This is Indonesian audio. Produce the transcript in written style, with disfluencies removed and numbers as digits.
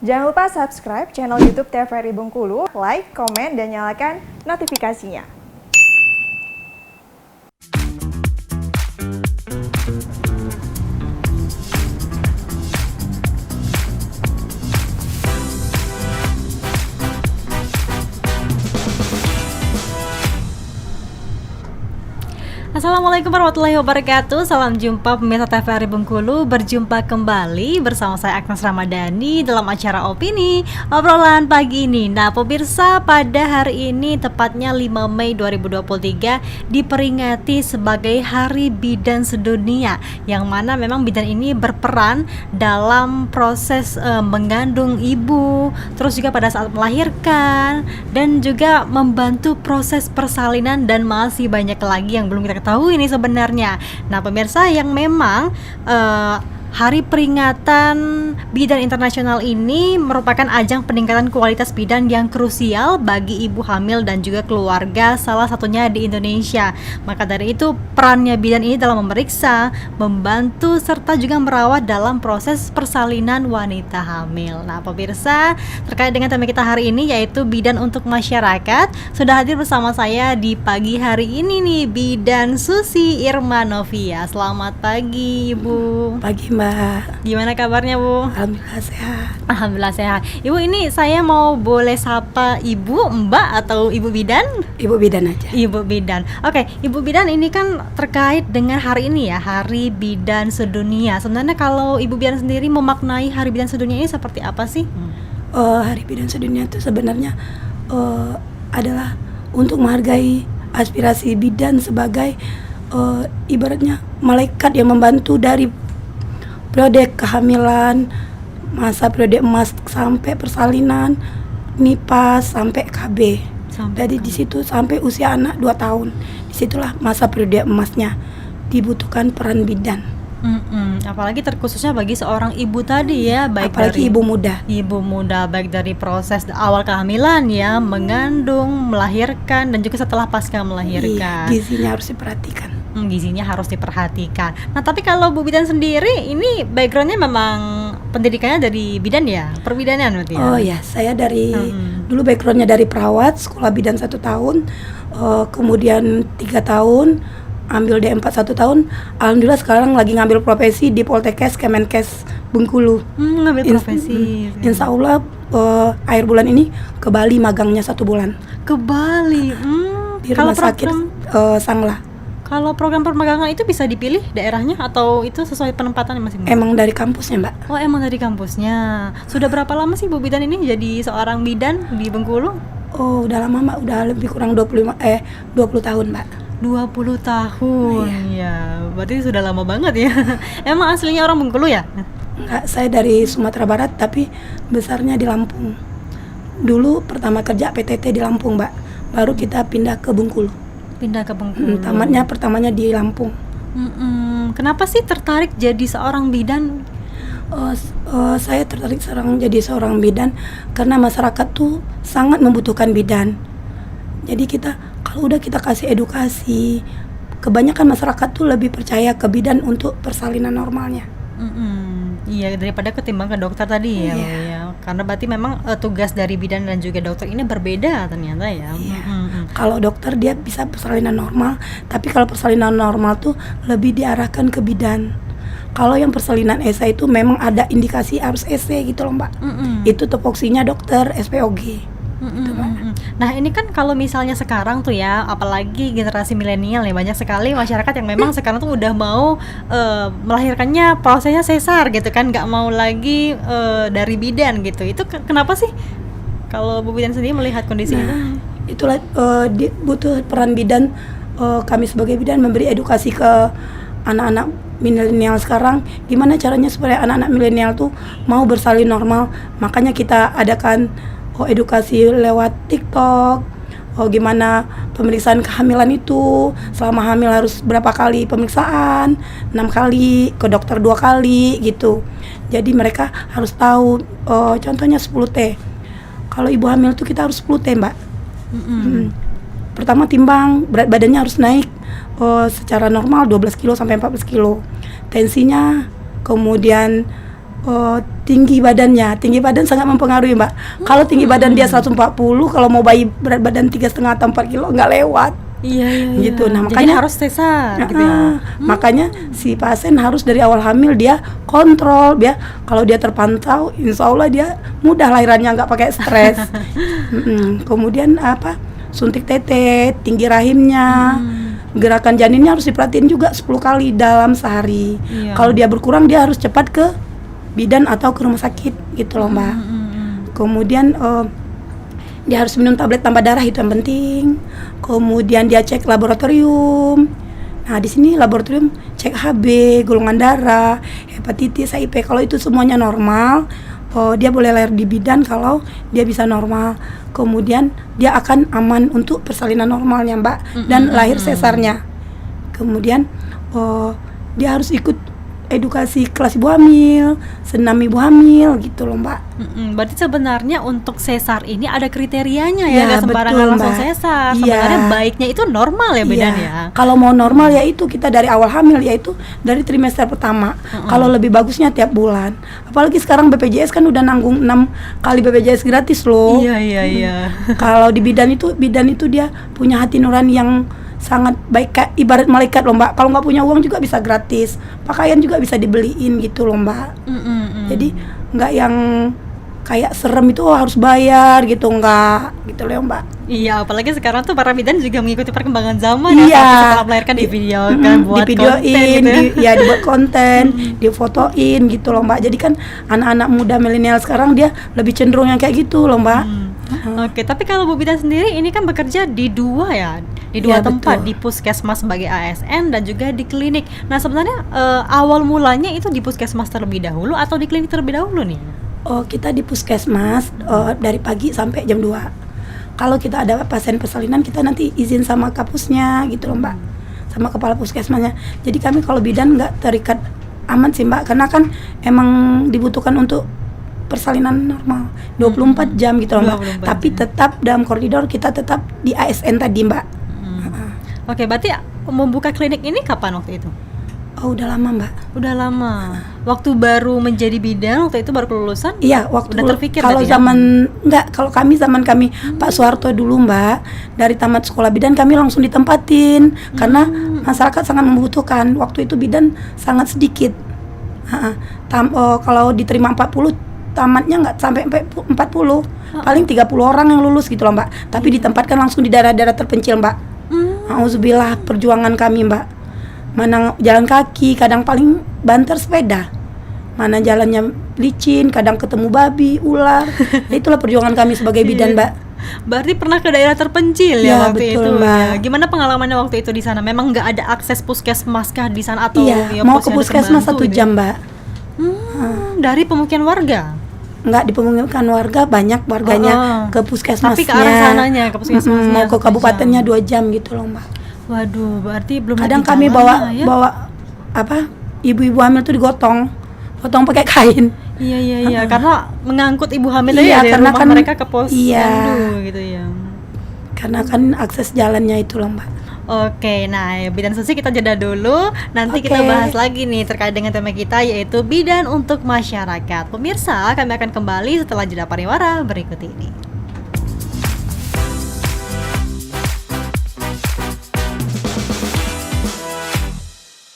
Jangan lupa subscribe channel YouTube TVRI Bengkulu, like, komen, dan nyalakan notifikasinya. Assalamualaikum warahmatullahi wabarakatuh. Salam jumpa pemirsa TVRI Bengkulu. Berjumpa kembali bersama saya Agnes Ramadhani dalam acara Opini Obrolan Pagi ini. Nah pemirsa, pada hari ini tepatnya 5 Mei 2023 diperingati sebagai Hari Bidan Sedunia, yang mana memang bidan ini berperan dalam proses mengandung ibu, terus juga pada saat melahirkan, dan juga membantu proses persalinan, dan masih banyak lagi yang belum kita ketahui ini sebenarnya. Nah pemirsa, yang memang Hari peringatan bidan internasional ini merupakan ajang peningkatan kualitas bidan yang krusial bagi ibu hamil dan juga keluarga, salah satunya di Indonesia. Maka dari itu perannya bidan ini dalam memeriksa, membantu, serta juga merawat dalam proses persalinan wanita hamil. Nah pemirsa, terkait dengan tema kita hari ini yaitu bidan untuk masyarakat, sudah hadir bersama saya di pagi hari ini nih Bidan Susi Irmanovia. Selamat pagi Ibu. Pagi Mbak. Gimana kabarnya Bu? Alhamdulillah sehat. Alhamdulillah sehat. Ibu, ini saya mau boleh sapa Ibu, Mbak, atau Ibu Bidan? Ibu bidan aja. Ibu Bidan. Oke, Ibu Bidan, ini kan terkait dengan hari ini ya, Hari Bidan Sedunia. Sebenarnya kalau Ibu Bidan sendiri memaknai Hari Bidan Sedunia ini seperti apa sih? Hari Bidan Sedunia itu sebenarnya adalah untuk menghargai aspirasi bidan sebagai ibaratnya malaikat yang membantu dari periode kehamilan, masa periode emas sampai persalinan, nipas sampai KB. Jadi di situ sampai usia anak 2 tahun. Disitulah masa periode emasnya dibutuhkan peran bidan. Apalagi terkhususnya bagi seorang ibu tadi ya, baik apalagi dari ibu muda, baik dari proses awal kehamilan ya, mengandung, melahirkan, dan juga setelah pasca melahirkan. Iya, gizinya harus diperhatikan. Gizinya harus diperhatikan. Nah tapi kalau Bu Bidan sendiri ini backgroundnya memang pendidikannya dari bidan ya, perbidanan berarti ya? Oh ya, saya dari dulu backgroundnya dari perawat, sekolah bidan 1 tahun, kemudian 3 tahun ambil D4 1 tahun. Alhamdulillah sekarang lagi ngambil profesi di Poltekkes Kemenkes Bengkulu. Ngambil profesi. Insya Allah akhir bulan ini ke Bali magangnya 1 bulan. Ke Bali. Di rumah sakit Sangla. Kalau program permagangan itu bisa dipilih daerahnya atau itu sesuai penempatan masing-masing? Emang dari kampusnya Mbak. Oh emang dari kampusnya. Sudah berapa lama sih Bu Bidan ini jadi seorang bidan di Bengkulu? Oh udah lama Mbak, udah lebih kurang 20 tahun Mbak. 20 tahun, ya berarti sudah lama banget ya. Emang aslinya orang Bengkulu ya? Enggak, saya dari Sumatera Barat tapi besarnya di Lampung. Dulu pertama kerja PTT di Lampung Mbak, baru kita pindah ke Bengkulu. Pindah ke Bengkulu. Pertamanya di Lampung. Kenapa sih tertarik jadi seorang bidan? Saya tertarik jadi seorang bidan karena masyarakat tuh sangat membutuhkan bidan. Jadi kalau udah kita kasih edukasi, kebanyakan masyarakat tuh lebih percaya ke bidan untuk persalinan normalnya. Iya, daripada ketimbang ke dokter tadi ya. Karena berarti memang tugas dari bidan dan juga dokter ini berbeda ternyata ya. Kalau dokter dia bisa persalinan normal, tapi kalau persalinan normal tuh lebih diarahkan ke bidan. Kalau yang persalinan ESA itu memang ada indikasi harus EC gitu loh Mbak. Itu tupoksinya dokter SPOG. Gitu, Nah ini kan kalau misalnya sekarang tuh ya, apalagi generasi milenial ya, banyak sekali masyarakat yang memang sekarang tuh udah mau melahirkannya prosesnya sesar gitu kan, nggak mau lagi dari bidan gitu. Itu kenapa sih kalau Bu Bidan sendiri melihat kondisi itu? Itulah butuh peran bidan. Kami sebagai bidan memberi edukasi ke anak-anak milenial sekarang, gimana caranya supaya anak-anak milenial tuh mau bersalin normal. Makanya kita adakan edukasi lewat TikTok. Gimana pemeriksaan kehamilan itu, selama hamil harus berapa kali pemeriksaan, 6 kali, ke dokter 2 kali gitu. Jadi mereka harus tahu, contohnya 10T. Kalau ibu hamil tuh kita harus 10T Mbak. Pertama timbang, berat badannya harus naik secara normal 12 kilo sampai 14 kilo. Tensinya, kemudian tinggi badan sangat mempengaruhi Mbak. Kalau tinggi badan dia 140, kalau mau bayi berat badan 3,5 atau 4 kilo nggak lewat. Iya. Gitu. Nah, Jadi makanya harus sesar gitu ya. makanya si pasien harus dari awal hamil dia kontrol, kalau dia terpantau, insya Allah dia mudah lahirannya, nggak pakai stres. Kemudian suntik tete, tinggi rahimnya, gerakan janinnya harus diperhatiin juga 10 kali dalam sehari. Iya. Kalau dia berkurang dia harus cepat ke bidan atau ke rumah sakit gitu loh Mbak. Kemudian dia harus minum tablet tambah darah, itu yang penting. Kemudian dia cek laboratorium. Nah, di sini laboratorium cek HB, golongan darah, hepatitis, HIV. Kalau itu semuanya normal, dia boleh lahir di bidan kalau dia bisa normal. Kemudian dia akan aman untuk persalinan normalnya Mbak, dan lahir sesarnya. Kemudian dia harus ikut edukasi kelas ibu hamil, senam ibu hamil gitu loh Mbak. Berarti sebenarnya untuk sesar ini ada kriterianya Ya, ya, nggak sembarangan betul, langsung Mbak. sesar. Iya. Sebenarnya baiknya itu normal ya bidan ya. Kalau mau normal ya itu kita dari awal hamil, yaitu dari trimester pertama. Kalau lebih bagusnya tiap bulan. Apalagi sekarang BPJS kan udah nanggung 6 kali BPJS gratis loh. Iya. Kalau di bidan itu dia punya hati nurani yang sangat baik, kayak ibarat malaikat loh Mbak. Kalau nggak punya uang juga bisa gratis, pakaian juga bisa dibeliin gitu loh Mbak. Jadi nggak yang kayak serem itu harus bayar gitu, nggak gitu loh Mbak. Iya, apalagi sekarang tuh para bidan juga mengikuti perkembangan zaman Iya. ya, setelah melahirkan di video kan, buat divideoin, konten gitu. dibuat konten, difotoin gitu loh Mbak. Jadi kan anak-anak muda milenial sekarang dia lebih cenderung yang kayak gitu loh Mbak. Oke, tapi kalau Bu Bidan sendiri ini kan bekerja di dua di dua Iya, tempat, betul. di puskesmas sebagai ASN dan juga di klinik. Nah, sebenarnya awal mulanya itu di puskesmas terlebih dahulu atau di klinik terlebih dahulu nih? Kita di puskesmas dari pagi sampai jam 2. Kalau kita ada pasien persalinan, kita nanti izin sama kapusnya gitu loh Mbak, sama kepala puskesmasnya. Jadi kami kalau bidan nggak terikat aman sih Mbak, karena kan emang dibutuhkan untuk persalinan normal 24 jam gitu loh Mbak. 24 Tapi jam. tetap dalam koridor kita tetap di ASN tadi Mbak. Oke, berarti membuka klinik ini kapan waktu itu? Oh, udah lama Mbak. Udah lama. Waktu baru menjadi bidan, waktu itu baru kelulusan? Iya, waktu Udah terpikir kalau berarti ya? kalau kami zaman kami Pak Soeharto dulu Mbak, dari tamat sekolah bidan kami langsung ditempatin karena masyarakat sangat membutuhkan. Waktu itu bidan sangat sedikit. Kalau diterima 40, tamatnya nggak sampai 40. Paling 30 orang yang lulus gitu loh Mbak. Tapi ditempatkan langsung di daerah-daerah terpencil Mbak. Auzubillah, perjuangan kami Mbak. Mana jalan kaki, kadang paling banter sepeda. Mana jalannya licin, kadang ketemu babi, ular. Itulah perjuangan kami sebagai bidan Mbak. Berarti pernah ke daerah terpencil ya, Ya, waktu betul, itu. Mbak. Ya. Gimana pengalamannya waktu itu di sana? Memang nggak ada akses puskesmas kah di sana atau Iya, ya, mau pos ke yang puskesmas terbantu 1 gitu? jam Mbak. Dari pemukiman warga. Nggak di pemukiman warga, banyak warganya ke puskesmasnya. Tapi ke arah sananya, ke puskesmasnya mau ke 1 kabupatennya jam. 2 jam gitu loh Mbak. Waduh, berarti belum Kadang lagi kami jalannya ya? bawa ibu-ibu hamil tuh digotong, potong pakai kain. Iya, karena mengangkut ibu hamil Iya, dari karena rumah kan- mereka ke pos iya. Yandu gitu ya. Karena kan akses jalannya itu loh Mbak. Oke, nah ya, bidan susi kita jeda dulu. Nanti kita Oke. bahas lagi nih terkait dengan tema kita, yaitu bidan untuk masyarakat. Pemirsa, kami akan kembali setelah jeda pariwara berikut ini.